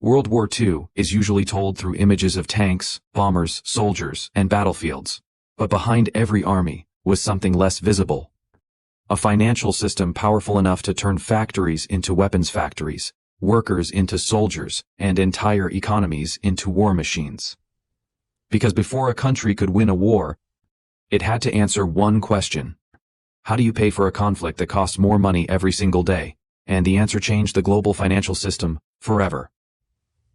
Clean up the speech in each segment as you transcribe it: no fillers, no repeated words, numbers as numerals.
World War II is usually told through images of tanks, bombers, soldiers, and battlefields. But behind every army was something less visible. A financial system powerful enough to turn factories into weapons factories, workers into soldiers, and entire economies into war machines. Because before a country could win a war, it had to answer one question. How do you pay for a conflict that costs more money every single day? And the answer changed the global financial system forever.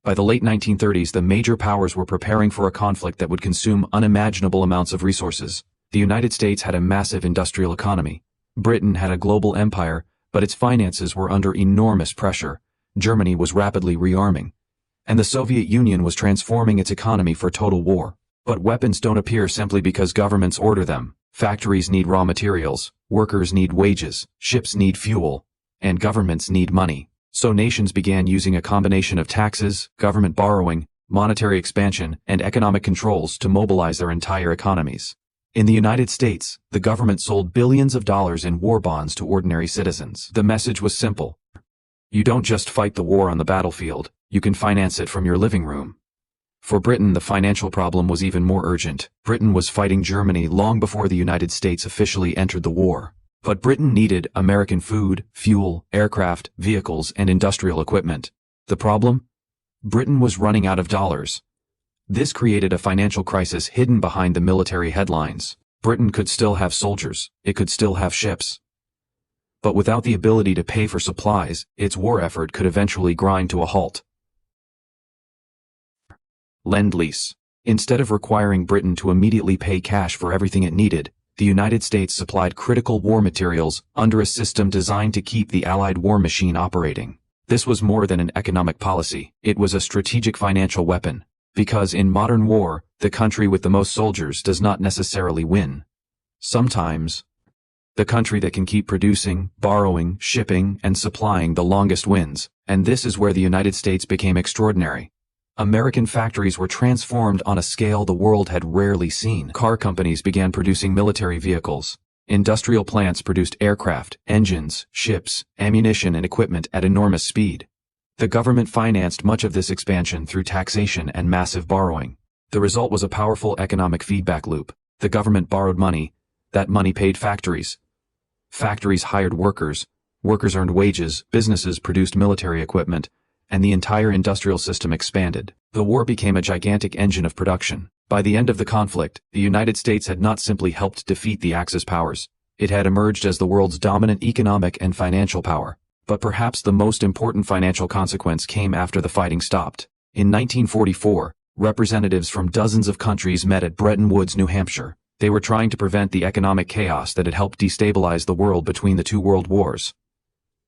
By the late 1930s, the major powers were preparing for a conflict that would consume unimaginable amounts of resources. The United States had a massive industrial economy. Britain had a global empire, but its finances were under enormous pressure. Germany was rapidly rearming, and the Soviet Union was transforming its economy for total war. But weapons don't appear simply because governments order them. Factories need raw materials, workers need wages, ships need fuel, and governments need money. So nations began using a combination of taxes, government borrowing, monetary expansion, and economic controls to mobilize their entire economies. In the United States, the government sold billions of dollars in war bonds to ordinary citizens. The message was simple. You don't just fight the war on the battlefield, you can finance it from your living room. For Britain, the financial problem was even more urgent. Britain was fighting Germany long before the United States officially entered the war. But Britain needed American food, fuel, aircraft, vehicles, and industrial equipment. The problem? Britain was running out of dollars. This created a financial crisis hidden behind the military headlines. Britain could still have soldiers, it could still have ships. But without the ability to pay for supplies, its war effort could eventually grind to a halt. Lend-Lease. Instead of requiring Britain to immediately pay cash for everything it needed, the United States supplied critical war materials under a system designed to keep the Allied war machine operating. This was more than an economic policy, it was a strategic financial weapon. Because in modern war, the country with the most soldiers does not necessarily win. Sometimes, the country that can keep producing, borrowing, shipping, and supplying the longest wins, and this is where the United States became extraordinary. American factories were transformed on a scale the world had rarely seen. Car companies began producing military vehicles. Industrial plants produced aircraft, engines, ships, ammunition, and equipment at enormous speed. The government financed much of this expansion through taxation and massive borrowing. The result was a powerful economic feedback loop. The government borrowed money. That money paid factories. Factories hired workers. Workers earned wages. Businesses produced military equipment. And the entire industrial system expanded. The war became a gigantic engine of production. By the end of the conflict, the United States had not simply helped defeat the Axis powers. It had emerged as the world's dominant economic and financial power. But perhaps the most important financial consequence came after the fighting stopped. In 1944, representatives from dozens of countries met at Bretton Woods, New Hampshire. They were trying to prevent the economic chaos that had helped destabilize the world between the two world wars.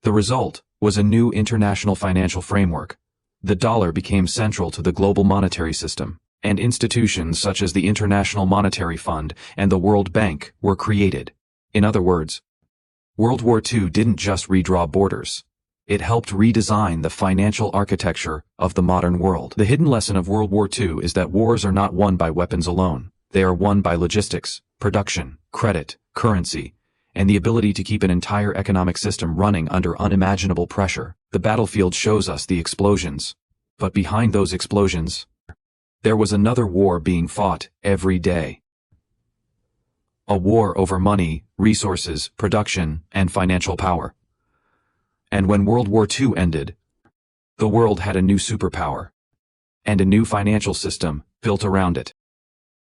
The result was a new international financial framework. The dollar became central to the global monetary system, and institutions such as the International Monetary Fund and the World Bank were created. In other words, World War II didn't just redraw borders. It helped redesign the financial architecture of the modern world. The hidden lesson of World War II is that wars are not won by weapons alone. They are won by logistics, production, credit, currency, and the ability to keep an entire economic system running under unimaginable pressure. The battlefield shows us the explosions. But behind those explosions, there was another war being fought every day. A war over money, resources, production, and financial power. And when World War II ended, the world had a new superpower, and a new financial system built around it.